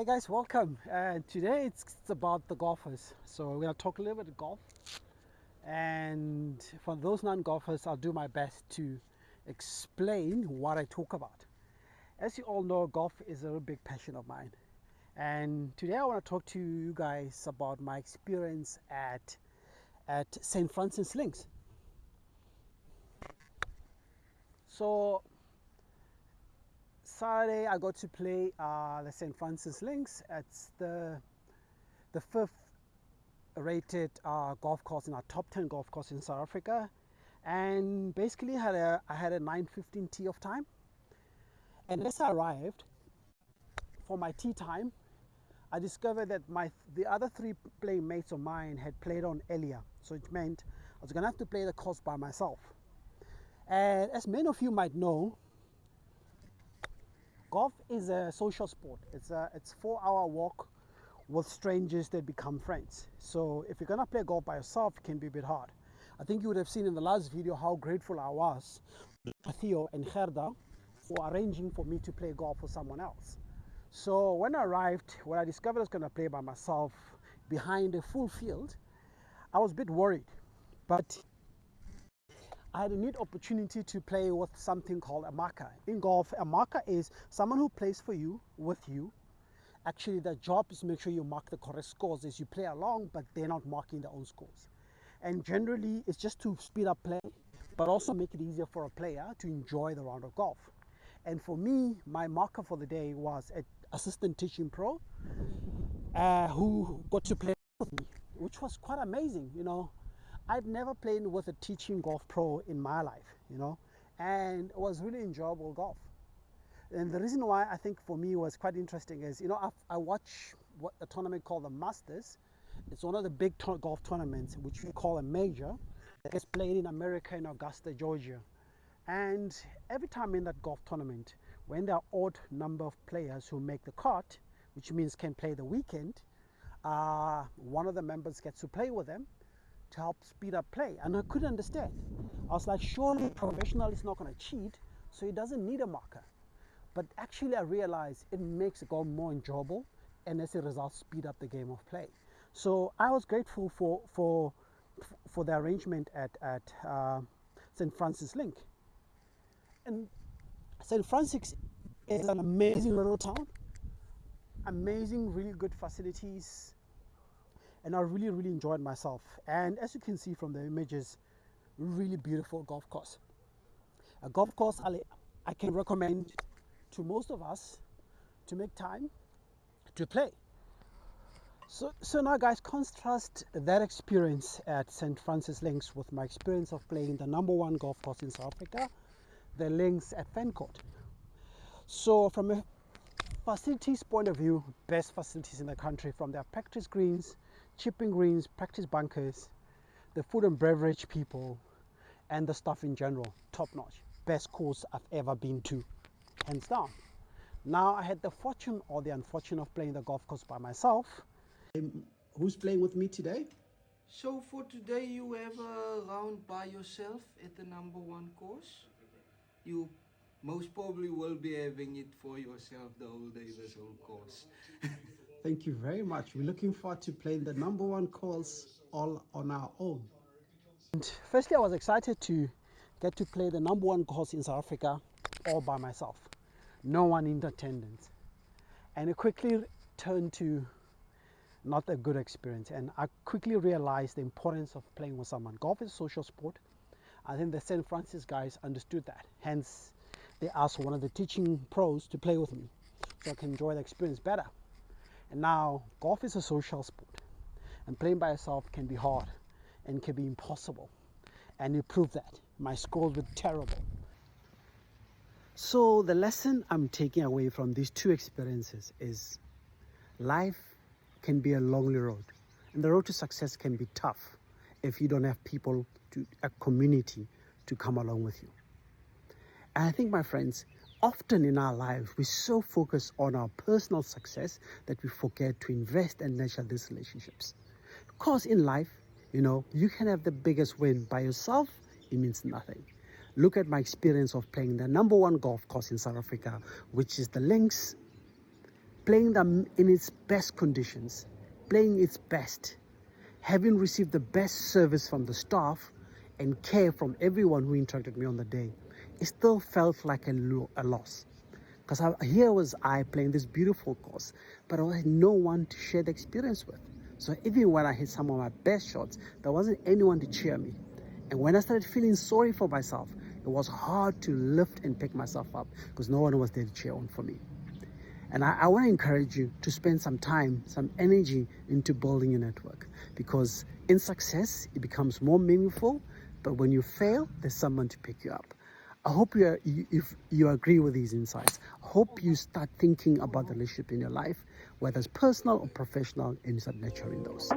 Hi guys, welcome. Today it's about the golfers. So we're gonna talk a little bit of golf. And for those non-golfers, I'll do my best to explain what I talk about. As you all know, golf is a real big passion of mine. And today I want to talk to you guys about my experience at St. Francis Links. So Saturday I got to play the St. Francis Links. It's the fifth rated golf course in our top 10 golf course in South Africa, and basically I had a 9:15 tee off time. And as I arrived for my tee time, I discovered that the other three playing mates of mine had played on earlier, so it meant I was gonna have to play the course by myself. And as many of you might know, golf is a social sport. It's 4-hour walk with strangers that become friends. So if you're gonna play golf by yourself, it can be a bit hard. I think you would have seen in the last video how grateful I was to Theo and Gerda for arranging for me to play golf with someone else. So when I arrived, when I discovered I was gonna play by myself behind a full field, I was a bit worried. But I had a neat opportunity to play with something called a marker. In golf, a marker is someone who plays for you, with you. Actually, their job is to make sure you mark the correct scores as you play along, but they're not marking their own scores. And generally, it's just to speed up play, but also make it easier for a player to enjoy the round of golf. And for me, my marker for the day was an assistant teaching pro who got to play with me, which was quite amazing. I'd never played with a teaching golf pro in my life, and it was really enjoyable golf. And the reason why I think for me was quite interesting is, I watch a tournament called the Masters. It's one of the big golf tournaments, which we call a major, that gets played in America, in Augusta, Georgia. And every time in that golf tournament, when there are odd number of players who make the cut, which means can play the weekend, one of the members gets to play with them to help speed up play. And I couldn't understand. I was like, surely a professional is not going to cheat, so he doesn't need a marker. But actually I realized it makes the golf more enjoyable, and as a result speed up the game of play. So I was grateful for the arrangement at St. Francis Link. And St. Francis is an amazing little town, amazing, really good facilities, and I really enjoyed myself. And as you can see from the images, really beautiful golf course. A golf course I can recommend to most of us to make time to play. So now guys, contrast that experience at St. Francis Links with my experience of playing the #1 golf course in South Africa, the links at Fancourt. So from a facilities point of view, best facilities in the country, from their practice greens, chipping greens, practice bunkers, the food and beverage people, and the stuff in general, top notch. Best course I've ever been to, hands down. Now I had the fortune or the unfortune of playing the golf course by myself. Who's playing with me today? So for today you have a round by yourself at the #1 course. You most probably will be having it for yourself the whole day, this whole course. Thank you very much. We're looking forward to playing the #1 course all on our own. And firstly, I was excited to get to play the #1 course in South Africa all by myself. No one in attendance. And it quickly turned to not a good experience. And I quickly realized the importance of playing with someone. Golf is a social sport. I think the St. Francis guys understood that. Hence, they asked one of the teaching pros to play with me so I can enjoy the experience better. And now, golf is a social sport. And playing by yourself can be hard and can be impossible. And you proved that. My scores were terrible. So the lesson I'm taking away from these two experiences is life can be a lonely road, and the road to success can be tough if you don't have people, a community to come along with you. And I think, my friends, often in our lives we so focus on our personal success that we forget to invest and nurture these relationships. Because in life, you can have the biggest win by yourself, it means nothing. Look at my experience of playing the #1 golf course in South Africa, which is the Links. playing them in its best conditions, playing its best, having received the best service from the staff and care from everyone who interacted with me on the day, it still felt like a loss. Because here was I playing this beautiful course, but I had no one to share the experience with. So even when I hit some of my best shots, there wasn't anyone to cheer me. And when I started feeling sorry for myself, it was hard to lift and pick myself up because no one was there to cheer on for me. And I want to encourage you to spend some time, some energy into building your network, because in success, it becomes more meaningful. But when you fail, there's someone to pick you up. I hope if you agree with these insights. I hope you start thinking about the relationship in your life, whether it's personal or professional, and you start nurturing those.